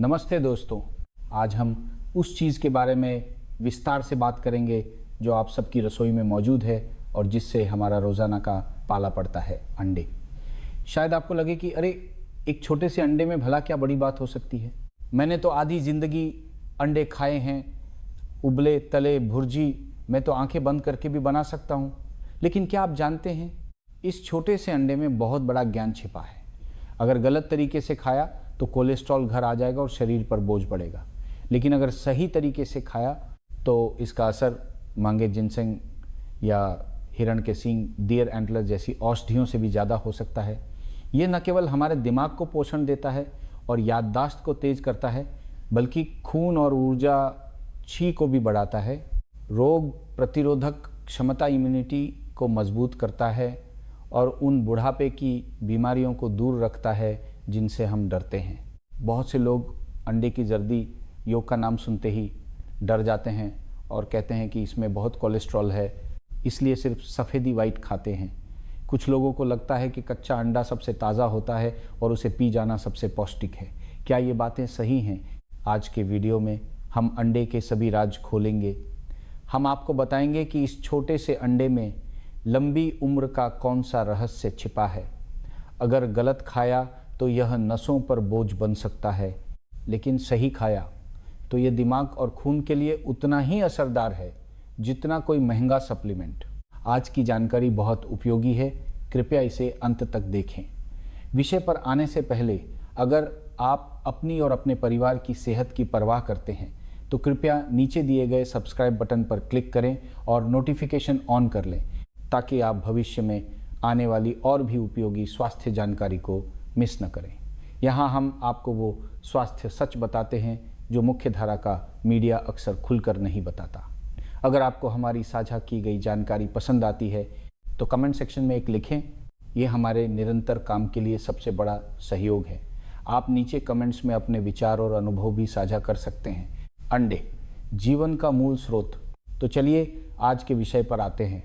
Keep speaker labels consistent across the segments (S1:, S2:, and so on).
S1: नमस्ते दोस्तों, आज हम उस चीज़ के बारे में विस्तार से बात करेंगे जो आप सबकी रसोई में मौजूद है और जिससे हमारा रोज़ाना का पाला पड़ता है, अंडे। शायद आपको लगे कि अरे एक छोटे से अंडे में भला क्या बड़ी बात हो सकती है। मैंने तो आधी ज़िंदगी अंडे खाए हैं, उबले तले भुर्जी मैं तो आंखें बंद करके भी बना सकता हूँ। लेकिन क्या आप जानते हैं, इस छोटे से अंडे में बहुत बड़ा ज्ञान छिपा है। अगर गलत तरीके से खाया तो कोलेस्ट्रॉल घर आ जाएगा और शरीर पर बोझ पड़ेगा, लेकिन अगर सही तरीके से खाया तो इसका असर मांगे जिनसेंग या हिरण के सींग, डियर एंटलर जैसी औषधियों से भी ज़्यादा हो सकता है। ये न केवल हमारे दिमाग को पोषण देता है और याददाश्त को तेज करता है, बल्कि खून और ऊर्जा छी को भी बढ़ाता है, रोग प्रतिरोधक क्षमता इम्यूनिटी को मजबूत करता है और उन बुढ़ापे की बीमारियों को दूर रखता है जिनसे हम डरते हैं। बहुत से लोग अंडे की जर्दी योग का नाम सुनते ही डर जाते हैं और कहते हैं कि इसमें बहुत कोलेस्ट्रॉल है, इसलिए सिर्फ सफ़ेदी वाइट खाते हैं। कुछ लोगों को लगता है कि कच्चा अंडा सबसे ताज़ा होता है और उसे पी जाना सबसे पौष्टिक है। क्या ये बातें सही हैं? आज के वीडियो में हम अंडे के सभी राज खोलेंगे। हम आपको बताएंगे कि इस छोटे से अंडे में लंबी उम्र का कौन सा रहस्य छिपा है। अगर गलत खाया तो यह नसों पर बोझ बन सकता है, लेकिन सही खाया तो यह दिमाग और खून के लिए उतना ही असरदार है जितना कोई महंगा सप्लीमेंट। आज की जानकारी बहुत उपयोगी है, कृपया इसे अंत तक देखें। विषय पर आने से पहले अगर आप अपनी और अपने परिवार की सेहत की परवाह करते हैं तो कृपया नीचे दिए गए सब्सक्राइब बटन पर क्लिक करें और नोटिफिकेशन ऑन कर लें, ताकि आप भविष्य में आने वाली और भी उपयोगी स्वास्थ्य जानकारी को मिस न करें। यहाँ हम आपको वो स्वास्थ्य सच बताते हैं जो मुख्य धारा का मीडिया अक्सर खुलकर नहीं बताता। अगर आपको हमारी साझा की गई जानकारी पसंद आती है तो कमेंट सेक्शन में एक लिखें, ये हमारे निरंतर काम के लिए सबसे बड़ा सहयोग है। आप नीचे कमेंट्स में अपने विचार और अनुभव भी साझा कर सकते हैं। अंडे, जीवन का मूल स्रोत। तो चलिए आज के विषय पर आते हैं।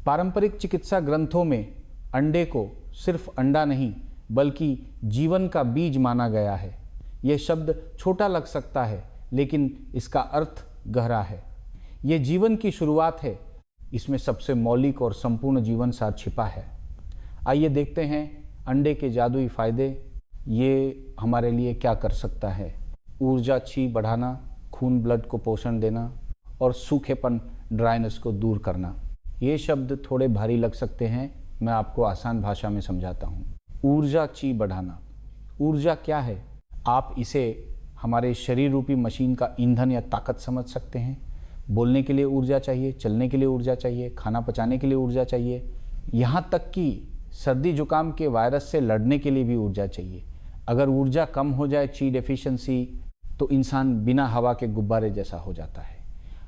S1: पारंपरिक चिकित्सा ग्रंथों में अंडे को सिर्फ अंडा नहीं बल्कि जीवन का बीज माना गया है। यह शब्द छोटा लग सकता है, लेकिन इसका अर्थ गहरा है। यह जीवन की शुरुआत है, इसमें सबसे मौलिक और संपूर्ण जीवन सार छिपा है। आइए देखते हैं अंडे के जादुई फायदे। ये हमारे लिए क्या कर सकता है। ऊर्जा छी बढ़ाना, खून ब्लड को पोषण देना और सूखेपन ड्राइनेस को दूर करना। ये शब्द थोड़े भारी लग सकते हैं, मैं आपको आसान भाषा में समझाता हूँ। ऊर्जा ची बढ़ाना। ऊर्जा क्या है? आप इसे हमारे शरीर रूपी मशीन का ईंधन या ताकत समझ सकते हैं। बोलने के लिए ऊर्जा चाहिए, चलने के लिए ऊर्जा चाहिए, खाना पचाने के लिए ऊर्जा चाहिए, यहाँ तक कि सर्दी जुकाम के वायरस से लड़ने के लिए भी ऊर्जा चाहिए। अगर ऊर्जा कम हो जाए, ची डेफिशिएंसी, तो इंसान बिना हवा के गुब्बारे जैसा हो जाता है।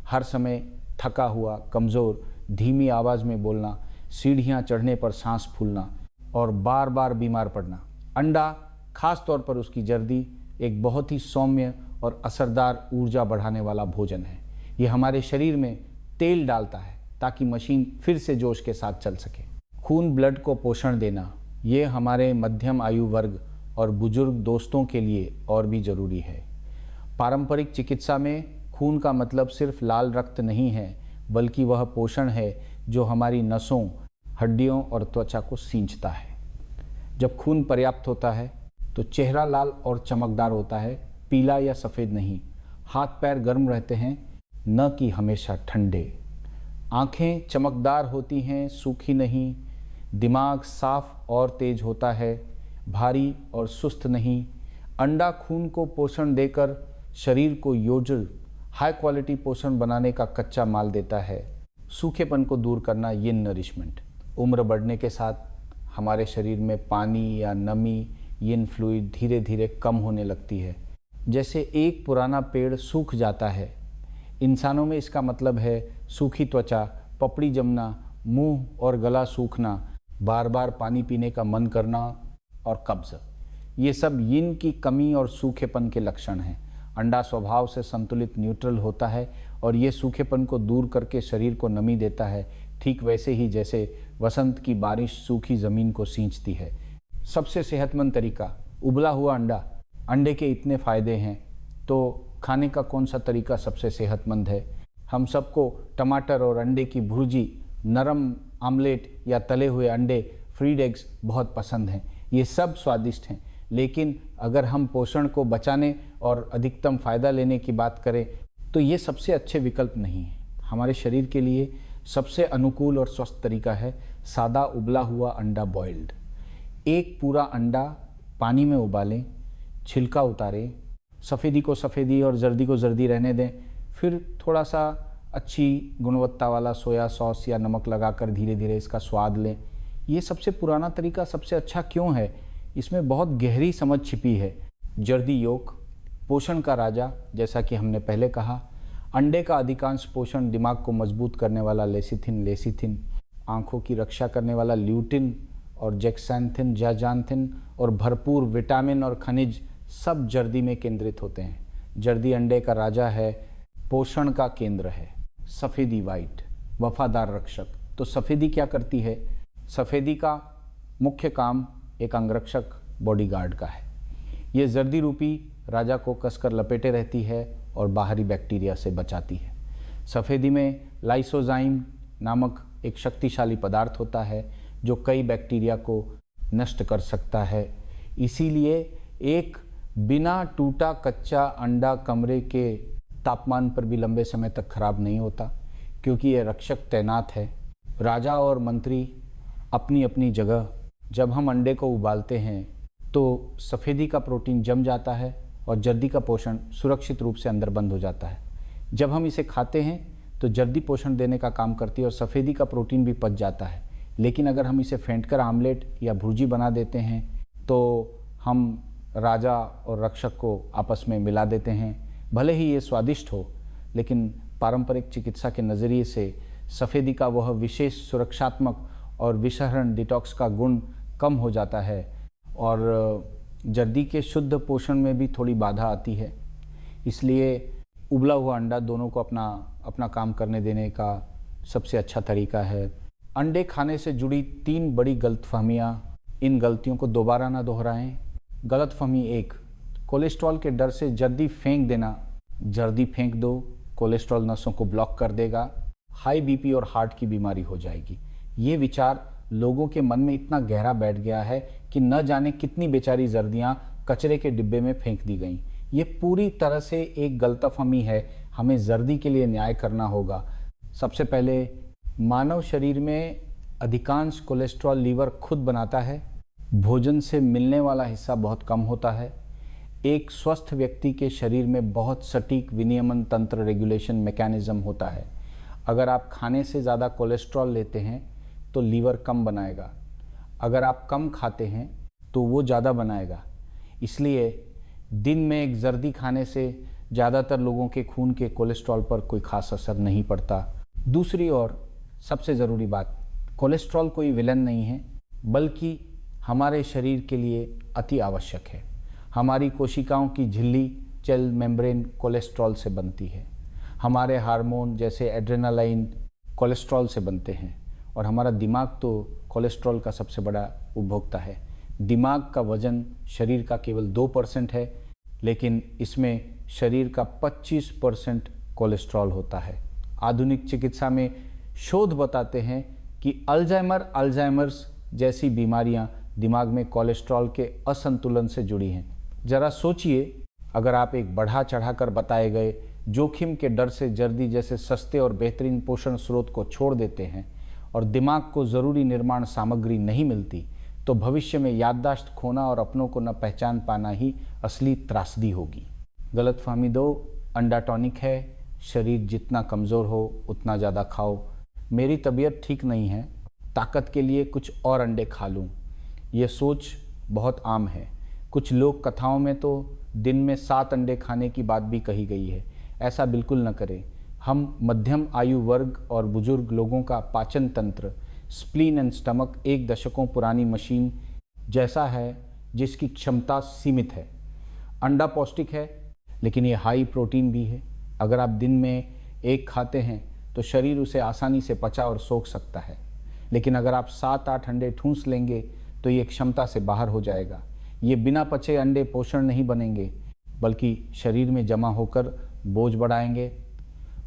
S1: हर समय थका हुआ, कमज़ोर, धीमी आवाज़ में बोलना, सीढ़ियाँ चढ़ने पर सांस फूलना और बार बार बीमार पड़ना। अंडा, खास तौर पर उसकी जर्दी, एक बहुत ही सौम्य और असरदार ऊर्जा बढ़ाने वाला भोजन है। ये हमारे शरीर में तेल डालता है ताकि मशीन फिर से जोश के साथ चल सके। खून ब्लड को पोषण देना, ये हमारे मध्यम आयु वर्ग और बुजुर्ग दोस्तों के लिए और भी ज़रूरी है। पारंपरिक चिकित्सा में खून का मतलब सिर्फ लाल रक्त नहीं है, बल्कि वह पोषण है जो हमारी नसों, हड्डियों और त्वचा को सींचता है। जब खून पर्याप्त होता है तो चेहरा लाल और चमकदार होता है, पीला या सफ़ेद नहीं। हाथ पैर गर्म रहते हैं, न कि हमेशा ठंडे। आँखें चमकदार होती हैं, सूखी नहीं। दिमाग साफ और तेज होता है, भारी और सुस्त नहीं। अंडा खून को पोषण देकर शरीर को योजल, हाई क्वालिटी पोषण बनाने का कच्चा माल देता है। सूखेपन को दूर करना, यिन नरिशमेंट। उम्र बढ़ने के साथ हमारे शरीर में पानी या नमी, यिन फ्लूइड धीरे धीरे कम होने लगती है। जैसे एक पुराना पेड़ सूख जाता है, इंसानों में इसका मतलब है सूखी त्वचा, पपड़ी जमना, मुंह और गला सूखना, बार बार पानी पीने का मन करना और कब्ज़। ये सब यिन की कमी और सूखेपन के लक्षण हैं। अंडा स्वभाव से संतुलित न्यूट्रल होता है और ये सूखेपन को दूर करके शरीर को नमी देता है, ठीक वैसे ही जैसे वसंत की बारिश सूखी ज़मीन को सींचती है। सबसे सेहतमंद तरीका, उबला हुआ अंडा। अंडे के इतने फ़ायदे हैं, तो खाने का कौन सा तरीका सबसे सेहतमंद है? हम सबको टमाटर और अंडे की भुर्जी, नरम आमलेट या तले हुए अंडे, फ्रीड एग्स बहुत पसंद हैं। ये सब स्वादिष्ट हैं, लेकिन अगर हम पोषण को बचाने और अधिकतम फ़ायदा लेने की बात करें तो ये सबसे अच्छे विकल्प नहीं है। हमारे शरीर के लिए सबसे अनुकूल और स्वस्थ तरीका है सादा उबला हुआ अंडा बॉइल्ड। एक पूरा अंडा पानी में उबालें, छिलका उतारें, सफ़ेदी को सफ़ेदी और जर्दी को जर्दी रहने दें, फिर थोड़ा सा अच्छी गुणवत्ता वाला सोया सॉस या नमक लगाकर धीरे धीरे इसका स्वाद लें। ये सबसे पुराना तरीका सबसे अच्छा क्यों है? इसमें बहुत गहरी समझ छिपी है। जर्दी योक, पोषण का राजा, जैसा कि हमने पहले कहा। अंडे का अधिकांश पोषण दिमाग को मजबूत करने वाला लेसिथिन, आंखों की रक्षा करने वाला ल्यूटिन और जेक्सांथिन, जाजांथिन और भरपूर विटामिन और खनिज सब जर्दी में केंद्रित होते हैं। जर्दी अंडे का राजा है, पोषण का केंद्र है। सफ़ेदी वाइट, वफादार रक्षक। तो सफ़ेदी क्या करती है? सफ़ेदी का मुख्य काम एक अंगरक्षक बॉडीगार्ड का है। ये जर्दी रूपी राजा को कसकर लपेटे रहती है और बाहरी बैक्टीरिया से बचाती है। सफ़ेदी में लाइसोजाइम नामक एक शक्तिशाली पदार्थ होता है जो कई बैक्टीरिया को नष्ट कर सकता है। इसीलिए एक बिना टूटा कच्चा अंडा कमरे के तापमान पर भी लंबे समय तक खराब नहीं होता, क्योंकि ये रक्षक तैनात है। राजा और मंत्री अपनी अपनी जगह। जब हम अंडे को उबालते हैं तो सफ़ेदी का प्रोटीन जम जाता है और जर्दी का पोषण सुरक्षित रूप से अंदर बंद हो जाता है। जब हम इसे खाते हैं तो जर्दी पोषण देने का काम करती है और सफ़ेदी का प्रोटीन भी पच जाता है। लेकिन अगर हम इसे फेंटकर आमलेट या भुर्जी बना देते हैं तो हम राजा और रक्षक को आपस में मिला देते हैं। भले ही ये स्वादिष्ट हो, लेकिन पारंपरिक चिकित्सा के नज़रिए से सफ़ेदी का वह विशेष सुरक्षात्मक और विषहरण डिटॉक्स का गुण कम हो जाता है और जर्दी के शुद्ध पोषण में भी थोड़ी बाधा आती है। इसलिए उबला हुआ अंडा दोनों को अपना अपना काम करने देने का सबसे अच्छा तरीका है। अंडे खाने से जुड़ी 3 बड़ी गलतफहमियाँ, इन गलतियों को दोबारा ना दोहराएं। गलतफहमी 1, कोलेस्ट्रॉल के डर से जर्दी फेंक देना। जर्दी फेंक दो, कोलेस्ट्रॉल नसों को ब्लॉक कर देगा, हाई बीपी और हार्ट की बीमारी हो जाएगी। ये विचार लोगों के मन में इतना गहरा बैठ गया है कि न जाने कितनी बेचारी जर्दियां कचरे के डिब्बे में फेंक दी गईं। ये पूरी तरह से एक गलतफहमी है। हमें जर्दी के लिए न्याय करना होगा। सबसे पहले, मानव शरीर में अधिकांश कोलेस्ट्रॉल लीवर खुद बनाता है। भोजन से मिलने वाला हिस्सा बहुत कम होता है। एक स्वस्थ व्यक्ति के शरीर में बहुत सटीक विनियमन तंत्र, रेगुलेशन मैकेनिज्म होता है। अगर आप खाने से ज़्यादा कोलेस्ट्रॉल लेते हैं तो लीवर कम बनाएगा, अगर आप कम खाते हैं तो वो ज़्यादा बनाएगा। इसलिए दिन में एक जर्दी खाने से ज़्यादातर लोगों के खून के कोलेस्ट्रॉल पर कोई खास असर नहीं पड़ता। दूसरी ओर सबसे ज़रूरी बात, कोलेस्ट्रॉल कोई विलन नहीं है, बल्कि हमारे शरीर के लिए अति आवश्यक है। हमारी कोशिकाओं की झिल्ली, सेल मेम्ब्रेन कोलेस्ट्रॉल से बनती है। हमारे हार्मोन जैसे एड्रेनालाइन कोलेस्ट्रॉल से बनते हैं और हमारा दिमाग तो कोलेस्ट्रॉल का सबसे बड़ा उपभोक्ता है। दिमाग का वजन शरीर का केवल 2% है, लेकिन इसमें शरीर का 25% कोलेस्ट्रॉल होता है। आधुनिक चिकित्सा में शोध बताते हैं कि अल्जाइमर्स जैसी बीमारियां दिमाग में कोलेस्ट्रॉल के असंतुलन से जुड़ी हैं। जरा सोचिए, अगर आप एक बढ़ा चढ़ाकर बताए गए जोखिम के डर से जर्दी जैसे सस्ते और बेहतरीन पोषण स्रोत को छोड़ देते हैं और दिमाग को ज़रूरी निर्माण सामग्री नहीं मिलती, तो भविष्य में याददाश्त खोना और अपनों को न पहचान पाना ही असली त्रासदी होगी। गलतफहमी 2, अंडा टॉनिक है, शरीर जितना कमज़ोर हो उतना ज़्यादा खाओ। मेरी तबीयत ठीक नहीं है, ताकत के लिए कुछ और अंडे खा लूँ। ये सोच बहुत आम है। कुछ लोक कथाओं में तो दिन में 7 अंडे खाने की बात भी कही गई है। ऐसा बिल्कुल न करें। हम मध्यम आयु वर्ग और बुजुर्ग लोगों का पाचन तंत्र, स्प्लीन एंड स्टमक, 1 दशकों पुरानी मशीन जैसा है जिसकी क्षमता सीमित है। अंडा पौष्टिक है, लेकिन ये हाई प्रोटीन भी है। अगर आप दिन में 1 खाते हैं तो शरीर उसे आसानी से पचा और सोख सकता है, लेकिन अगर आप 7-8 अंडे ठूंस लेंगे तो ये क्षमता से बाहर हो जाएगा। ये बिना पचे अंडे पोषण नहीं बनेंगे, बल्कि शरीर में जमा होकर बोझ बढ़ाएंगे।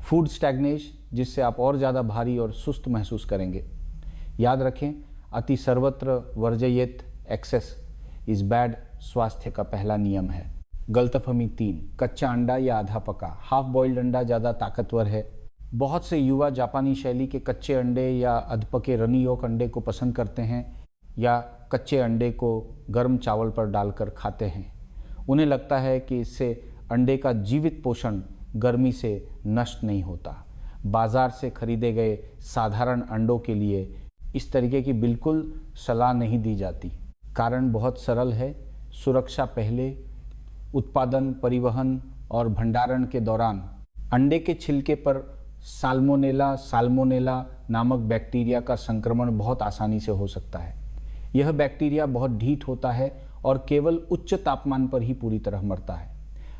S1: फूड स्टैग्नेशन, जिससे आप और ज़्यादा भारी और सुस्त महसूस करेंगे। याद रखें, अति सर्वत्र वर्जयेत, एक्सेस इज बैड, स्वास्थ्य का पहला नियम है। गलतफहमी 3, कच्चा अंडा या आधा पका। हाफ बॉइल्ड अंडा ज़्यादा ताकतवर है। बहुत से युवा जापानी शैली के कच्चे अंडे या अधपके रनी योक अंडे को पसंद करते हैं या कच्चे अंडे को गर्म चावल पर डालकर खाते हैं। उन्हें लगता है कि इससे अंडे का जीवित पोषण गर्मी से नष्ट नहीं होता। बाजार से खरीदे गए साधारण अंडों के लिए इस तरीके की बिल्कुल सलाह नहीं दी जाती। कारण बहुत सरल है, सुरक्षा पहले। उत्पादन, परिवहन और भंडारण के दौरान अंडे के छिलके पर साल्मोनेला नामक बैक्टीरिया का संक्रमण बहुत आसानी से हो सकता है। यह बैक्टीरिया बहुत ढीठ होता है और केवल उच्च तापमान पर ही पूरी तरह मरता है।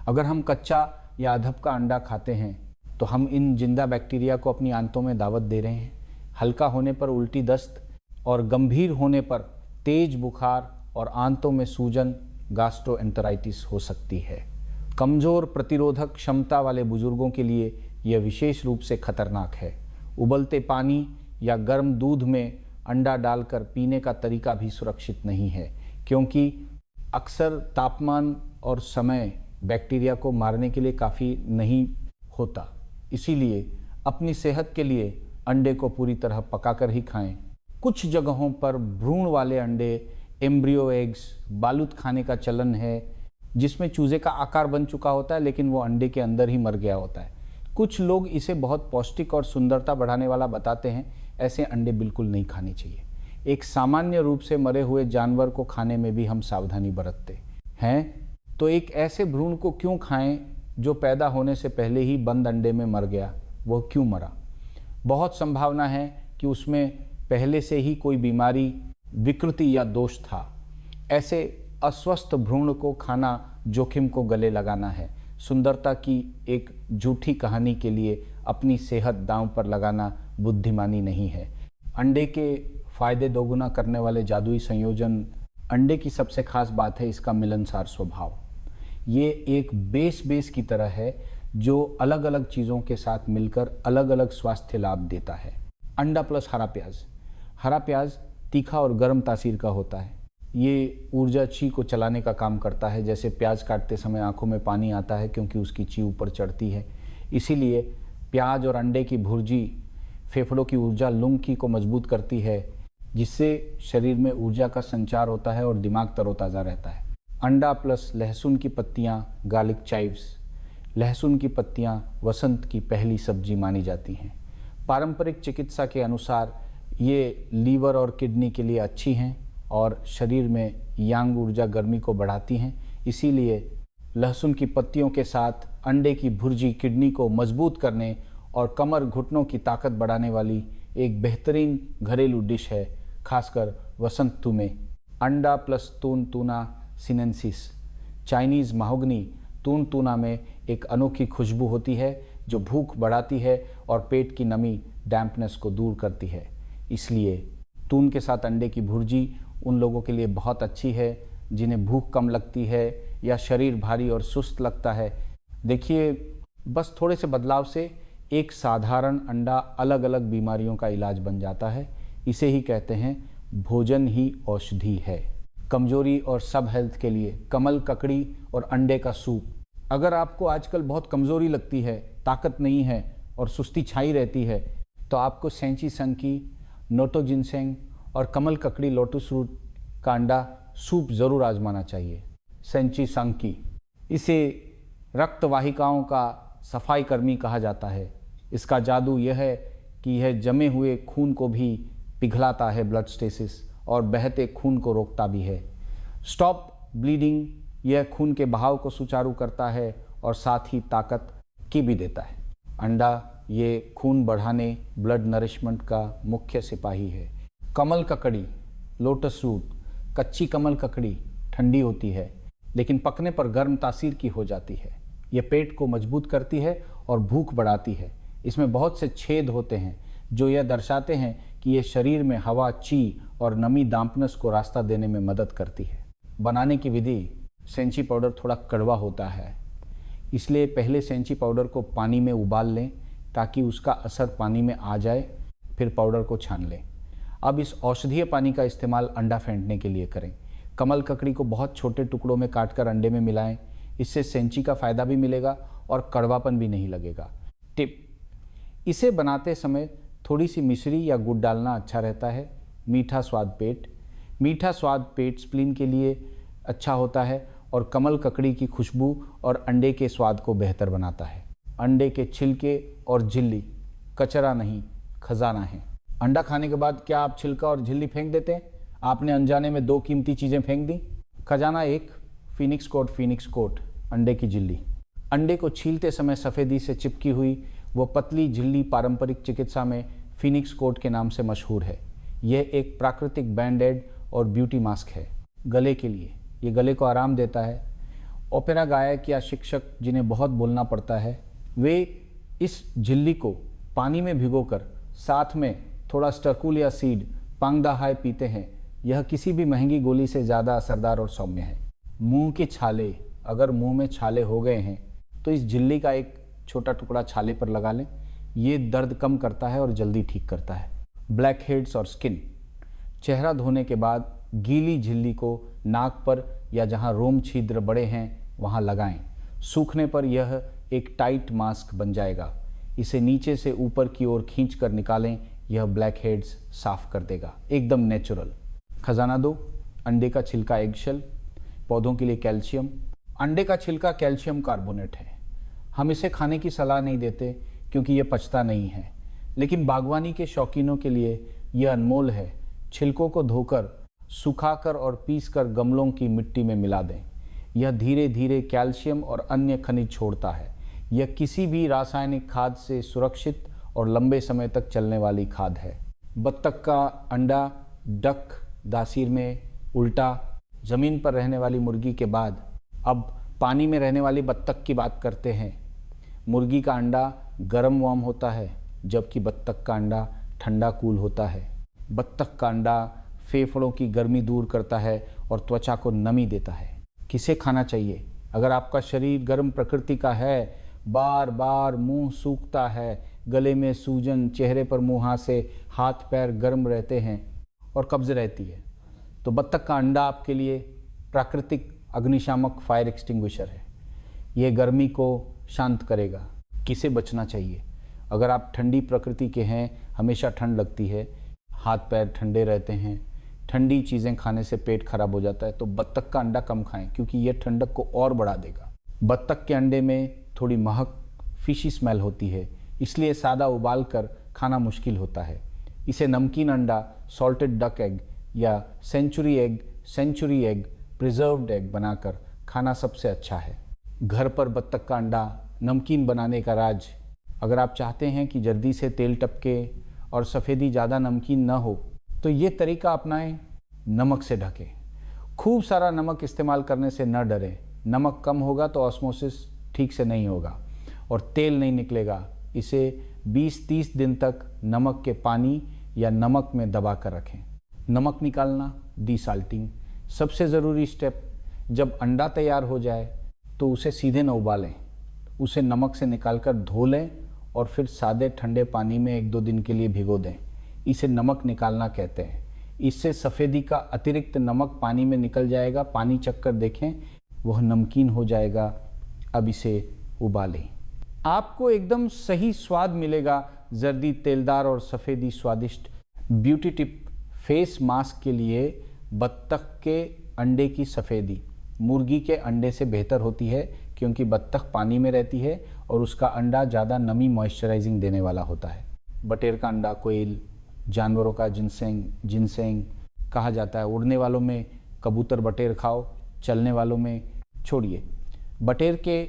S1: अगर हम कच्चा या अधपका अंडा खाते हैं तो हम इन जिंदा बैक्टीरिया को अपनी आंतों में दावत दे रहे हैं। हल्का होने पर उल्टी दस्त और गंभीर होने पर तेज बुखार और आंतों में सूजन, गैस्ट्रोएंटेराइटिस हो सकती है। कमजोर प्रतिरोधक क्षमता वाले बुजुर्गों के लिए यह विशेष रूप से खतरनाक है। उबलते पानी या गर्म दूध में अंडा डालकर पीने का तरीका भी सुरक्षित नहीं है, क्योंकि अक्सर तापमान और समय बैक्टीरिया को मारने के लिए काफ़ी नहीं होता। इसीलिए अपनी सेहत के लिए अंडे को पूरी तरह पकाकर ही खाएं। कुछ जगहों पर भ्रूण वाले अंडे, एम्ब्रियो एग्स, बालूत खाने का चलन है, जिसमें चूजे का आकार बन चुका होता है लेकिन वो अंडे के अंदर ही मर गया होता है। कुछ लोग इसे बहुत पौष्टिक और सुंदरता बढ़ाने वाला बताते हैं। ऐसे अंडे बिल्कुल नहीं खाने चाहिए। एक सामान्य रूप से मरे हुए जानवर को खाने में भी हम सावधानी बरतते हैं, तो एक ऐसे भ्रूण को क्यों खाएं जो पैदा होने से पहले ही बंद अंडे में मर गया? वह क्यों मरा? बहुत संभावना है कि उसमें पहले से ही कोई बीमारी, विकृति या दोष था। ऐसे अस्वस्थ भ्रूण को खाना जोखिम को गले लगाना है। सुंदरता की एक झूठी कहानी के लिए अपनी सेहत दांव पर लगाना बुद्धिमानी नहीं है। अंडे के फायदे दोगुना करने वाले जादुई संयोजन। अंडे की सबसे खास बात है इसका मिलनसार स्वभाव। ये एक बेस की तरह है जो अलग अलग चीज़ों के साथ मिलकर अलग अलग स्वास्थ्य लाभ देता है। अंडा प्लस हरा प्याज। हरा प्याज तीखा और गर्म तासीर का होता है। ये ऊर्जा ची को चलाने का काम करता है। जैसे प्याज काटते समय आंखों में पानी आता है क्योंकि उसकी ची ऊपर चढ़ती है। इसीलिए प्याज और अंडे की भुर्जी फेफड़ों की ऊर्जा लुंग को मजबूत करती है, जिससे शरीर में ऊर्जा का संचार होता है और दिमाग तरोताज़ा रहता है। अंडा प्लस लहसुन की पत्तियाँ, गार्लिक चाइव्स। लहसुन की पत्तियाँ वसंत की पहली सब्जी मानी जाती हैं। पारंपरिक चिकित्सा के अनुसार ये लीवर और किडनी के लिए अच्छी हैं और शरीर में यांग ऊर्जा गर्मी को बढ़ाती हैं। इसीलिए लहसुन की पत्तियों के साथ अंडे की भुर्जी किडनी को मजबूत करने और कमर घुटनों की ताकत बढ़ाने वाली एक बेहतरीन घरेलू डिश है, खासकर वसंत ऋतु में। अंडा प्लस तून तूना सिनेंसिस। चाइनीज़ महोगनी तून तूना में एक अनोखी खुशबू होती है जो भूख बढ़ाती है और पेट की नमी, डैम्पनेस को दूर करती है। इसलिए तून के साथ अंडे की भुर्जी उन लोगों के लिए बहुत अच्छी है जिन्हें भूख कम लगती है या शरीर भारी और सुस्त लगता है। देखिए, बस थोड़े से बदलाव से एक साधारण अंडा अलग अलग बीमारियों का इलाज बन जाता है। इसे ही कहते हैं भोजन ही औषधि है। कमजोरी और सब हेल्थ के लिए कमल ककड़ी और अंडे का सूप। अगर आपको आजकल बहुत कमजोरी लगती है, ताकत नहीं है और सुस्ती छाई रहती है, तो आपको सेंची संकी, नोटो जिनसेंग और कमल ककड़ी लोटस रूट का अंडा सूप ज़रूर आजमाना चाहिए। सेंची संकी, इसे रक्त वाहिकाओं का सफाई कर्मी कहा जाता है। इसका जादू यह है कि यह जमे हुए खून को भी पिघलाता है, ब्लड स्टेसिस, और बहते खून को रोकता भी है। स्टॉप ब्लीडिंग, यह खून के बहाव को सुचारू करता है और साथ ही ताकत की भी देता है। अंडा ये खून बढ़ाने, ब्लड नरिशमेंट का मुख्य सिपाही है। कमल ककड़ी, लोटस रूट। कच्ची कमल ककड़ी ठंडी होती है लेकिन पकने पर गर्म तासीर की हो जाती है। यह पेट को मजबूत करती है और भूख बढ़ाती है। इसमें बहुत से छेद होते हैं जो यह दर्शाते हैं कि यह शरीर में हवा, ची और नमी, दाम्पनेस को रास्ता देने में मदद करती है। बनाने की विधि। सेंची पाउडर थोड़ा कड़वा होता है, इसलिए पहले सेंची पाउडर को पानी में उबाल लें ताकि उसका असर पानी में आ जाए, फिर पाउडर को छान लें। अब इस औषधीय पानी का इस्तेमाल अंडा फेंटने के लिए करें। कमल ककड़ी को बहुत छोटे टुकड़ों में काटकर अंडे में मिलाएं, इससे सेंची का फ़ायदा भी मिलेगा और कड़वापन भी नहीं लगेगा। टिप: इसे बनाते समय थोड़ी सी मिश्री या गुड़ डालना अच्छा रहता है। मीठा स्वाद पेट स्प्लीन के लिए अच्छा होता है और कमल ककड़ी की खुशबू और अंडे के स्वाद को बेहतर बनाता है। अंडे के छिलके और झिल्ली कचरा नहीं, खजाना है। अंडा खाने के बाद क्या आप छिलका और झिल्ली फेंक देते हैं? आपने अनजाने में 2 कीमती चीज़ें फेंक दी। खजाना 1, फिनिक्स कोट, अंडे की झिल्ली। अंडे को छीलते समय सफ़ेदी से चिपकी हुई वो पतली झिल्ली पारंपरिक चिकित्सा में फिनिक्स कोट के नाम से मशहूर है। यह एक प्राकृतिक बैंड एड और ब्यूटी मास्क है। गले के लिए ये गले को आराम देता है। ओपेरा गायक या शिक्षक जिन्हें बहुत बोलना पड़ता है, वे इस झिल्ली को पानी में भिगोकर साथ में थोड़ा स्टरकुल या सीड पांगदाहाय पीते हैं। यह किसी भी महंगी गोली से ज़्यादा असरदार और सौम्य है। मुंह के छाले, अगर मुंह में छाले हो गए हैं तो इस झिल्ली का एक छोटा टुकड़ा छाले पर लगा लें। ये दर्द कम करता है और जल्दी ठीक करता है। ब्लैक हेड्स और स्किन: चेहरा धोने के बाद गीली झिल्ली को नाक पर या जहां रोम छिद्र बड़े हैं वहां लगाएं। सूखने पर यह एक टाइट मास्क बन जाएगा। इसे नीचे से ऊपर की ओर खींच कर निकालें, यह ब्लैक हेड्स साफ कर देगा, एकदम नेचुरल। खजाना 2, अंडे का छिलका एगशेल, पौधों के लिए कैल्शियम। अंडे का छिलका कैल्शियम कार्बोनेट है। हम इसे खाने की सलाह नहीं देते क्योंकि यह पचता नहीं है, लेकिन बागवानी के शौकीनों के लिए यह अनमोल है। छिलकों को धोकर, सुखाकर और पीसकर गमलों की मिट्टी में मिला दें। यह धीरे धीरे कैल्शियम और अन्य खनिज छोड़ता है। यह किसी भी रासायनिक खाद से सुरक्षित और लंबे समय तक चलने वाली खाद है। बत्तख का अंडा, डक दासीर में उल्टा। ज़मीन पर रहने वाली मुर्गी के बाद अब पानी में रहने वाली बत्तख की बात करते हैं। मुर्गी का अंडा गर्म वार्म होता है, जबकि बत्तख का अंडा ठंडा कूल होता है। बत्तख का अंडा फेफड़ों की गर्मी दूर करता है और त्वचा को नमी देता है। किसे खाना चाहिए? अगर आपका शरीर गर्म प्रकृति का है, बार बार मुंह सूखता है, गले में सूजन, चेहरे पर मुहासे, हाथ पैर गर्म रहते हैं और कब्ज रहती है, तो बत्तख का अंडा आपके लिए प्राकृतिक अग्निशामक फायर एक्सटिंग्विशर है। ये गर्मी को शांत करेगा। किसे बचना चाहिए? अगर आप ठंडी प्रकृति के हैं, हमेशा ठंड लगती है, हाथ पैर ठंडे रहते हैं, ठंडी चीज़ें खाने से पेट खराब हो जाता है, तो बत्तख का अंडा कम खाएं क्योंकि यह ठंडक को और बढ़ा देगा। बत्तख के अंडे में थोड़ी महक, फिशी स्मेल होती है, इसलिए सादा उबाल कर खाना मुश्किल होता है। इसे नमकीन अंडा, सॉल्टेड डक एग या सेंचुरी एग, प्रिजर्व्ड एग बनाकर खाना सबसे अच्छा है। घर पर बत्तख का अंडा नमकीन बनाने का राज: अगर आप चाहते हैं कि जल्दी से तेल टपके और सफ़ेदी ज़्यादा नमकीन न हो, तो ये तरीका अपनाएं। नमक से ढकें। खूब सारा नमक इस्तेमाल करने से न डरें। नमक कम होगा तो ऑस्मोसिस ठीक से नहीं होगा और तेल नहीं निकलेगा। इसे 20-30 दिन तक नमक के पानी या नमक में दबा कर रखें। नमक निकालना, डिसाल्टिंग: सबसे ज़रूरी स्टेप, जब अंडा तैयार हो जाए तो उसे सीधे न उबालें, उसे नमक से निकालकर धो लें और फिर सादे ठंडे पानी में 1-2 दिन के लिए भिगो दें। इसे नमक निकालना कहते हैं। इससे सफ़ेदी का अतिरिक्त नमक पानी में निकल जाएगा। पानी चख कर देखें, वह नमकीन हो जाएगा। अब इसे उबालें। आपको एकदम सही स्वाद मिलेगा। जर्दी तेलदार और सफ़ेदी स्वादिष्ट। ब्यूटी टिप: फेस मास्क के लिए बत्तख के अंडे की सफ़ेदी मुर्गी के अंडे से बेहतर होती है क्योंकि बत्तख पानी में रहती है और उसका अंडा ज़्यादा नमी मॉइस्चराइजिंग देने वाला होता है। बटेर का अंडा, कोयल, जानवरों का जिनसेंग कहा जाता है। उड़ने वालों में कबूतर बटेर खाओ, चलने वालों में छोड़िए। बटेर के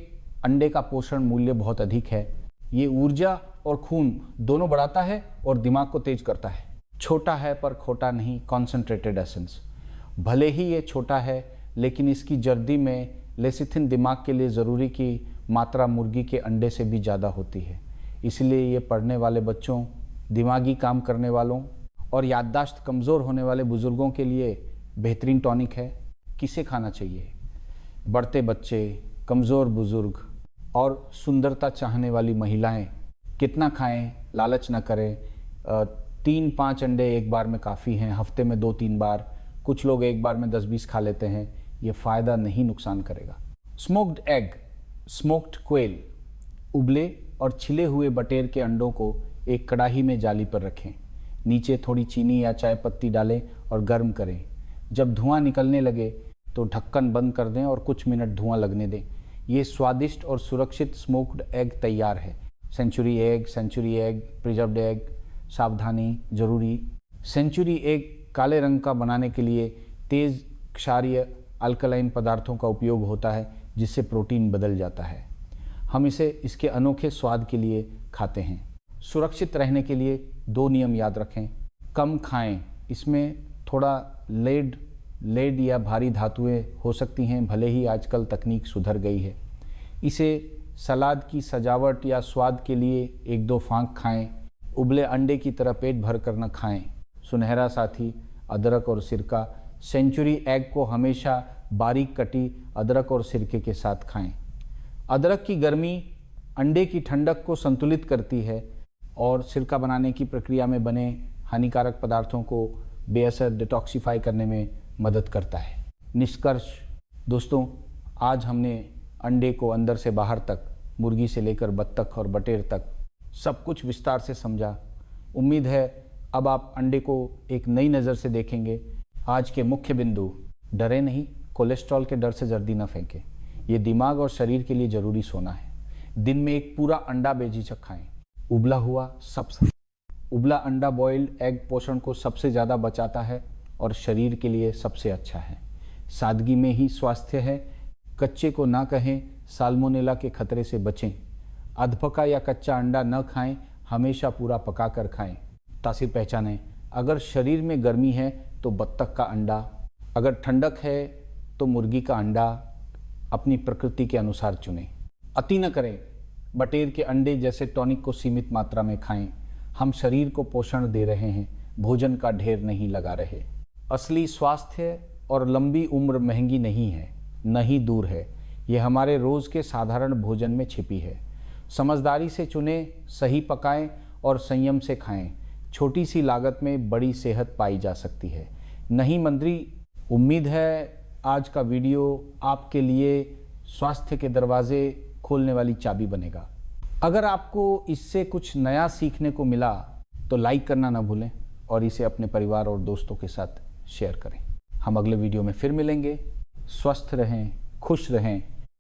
S1: अंडे का पोषण मूल्य बहुत अधिक है। ये ऊर्जा और खून दोनों बढ़ाता है और दिमाग को तेज करता है। छोटा है पर खोटा नहीं, कॉन्सेंट्रेटेड एसेंस। भले ही ये छोटा है, लेकिन इसकी जर्दी में लेसिथिन दिमाग के लिए ज़रूरी की मात्रा मुर्गी के अंडे से भी ज़्यादा होती है। इसलिए ये पढ़ने वाले बच्चों, दिमागी काम करने वालों और याददाश्त कमज़ोर होने वाले बुज़ुर्गों के लिए बेहतरीन टॉनिक है। किसे खाना चाहिए? बढ़ते बच्चे, कमज़ोर बुज़ुर्ग और सुंदरता चाहने वाली महिलाएं कितना खाएं, लालच न करें। 3-5 अंडे एक बार में काफ़ी हैं, हफ्ते में 2-3 बार। कुछ लोग एक बार में 10-20 खा लेते हैं। ये फ़ायदा नहीं, नुकसान करेगा। स्मोक्ड एग, स्मोक्ड क्वेल, उबले और छिले हुए बटेर के अंडों को एक कढ़ाई में जाली पर रखें। नीचे थोड़ी चीनी या चाय पत्ती डालें और गर्म करें। जब धुआं निकलने लगे तो ढक्कन बंद कर दें और कुछ मिनट धुआं लगने दें। ये स्वादिष्ट और सुरक्षित स्मोक्ड एग तैयार है। सेंचुरी एग, प्रिजर्व्ड एग, सावधानी जरूरी। सेंचुरी एग काले रंग का बनाने के लिए तेज क्षारीय अल्कलाइन पदार्थों का उपयोग होता है, जिससे प्रोटीन बदल जाता है। हम इसे इसके अनोखे स्वाद के लिए खाते हैं। सुरक्षित रहने के लिए 2 नियम याद रखें। कम खाएं, इसमें थोड़ा लेड या भारी धातुएं हो सकती हैं, भले ही आजकल तकनीक सुधर गई है। इसे सलाद की सजावट या स्वाद के लिए 1-2 फांक खाएं। उबले अंडे की तरह पेट भर कर न खाएं। सुनहरा साथी अदरक और सिरका। सेंचुरी एग को हमेशा बारीक कटी अदरक और सिरके के साथ खाएं। अदरक की गर्मी अंडे की ठंडक को संतुलित करती है और सिरका बनाने की प्रक्रिया में बने हानिकारक पदार्थों को बेअसर डिटॉक्सिफाई करने में मदद करता है। निष्कर्ष दोस्तों, आज हमने अंडे को अंदर से बाहर तक, मुर्गी से लेकर बत्तख और बटेर तक सब कुछ विस्तार से समझा। उम्मीद है अब आप अंडे को एक नई नज़र से देखेंगे। आज के मुख्य बिंदु: डरे नहीं, कोलेस्ट्रॉल के डर से जर्दी न फेंकें। ये दिमाग और शरीर के लिए ज़रूरी सोना है। दिन में एक पूरा अंडा बेझिझक खाएं। उबला अंडा बॉइल्ड एग पोषण को सबसे ज़्यादा बचाता है और शरीर के लिए सबसे अच्छा है। सादगी में ही स्वास्थ्य है। कच्चे को ना कहें, साल्मोनेला के खतरे से बचें। अधपका या कच्चा अंडा न खाएं, हमेशा पूरा पका कर खाएं। तासीर पहचानें, अगर शरीर में गर्मी है तो बत्तख का अंडा, अगर ठंडक है तो मुर्गी का अंडा। अपनी प्रकृति के अनुसार चुनें। अति न करें, बटेर के अंडे जैसे टॉनिक को सीमित मात्रा में खाएं। हम शरीर को पोषण दे रहे हैं, भोजन का ढेर नहीं लगा रहे। असली स्वास्थ्य और लंबी उम्र महंगी नहीं है, न ही दूर है। ये हमारे रोज़ के साधारण भोजन में छिपी है। समझदारी से चुनें, सही पकाएं और संयम से खाएं। छोटी सी लागत में बड़ी सेहत पाई जा सकती है। नहीं मंत्री, उम्मीद है आज का वीडियो आपके लिए स्वास्थ्य के दरवाजे खोलने वाली चाबी बनेगा। अगर आपको इससे कुछ नया सीखने को मिला तो लाइक करना ना भूलें और इसे अपने परिवार और दोस्तों के साथ शेयर करें। हम अगले वीडियो में फिर मिलेंगे। स्वस्थ रहें, खुश रहें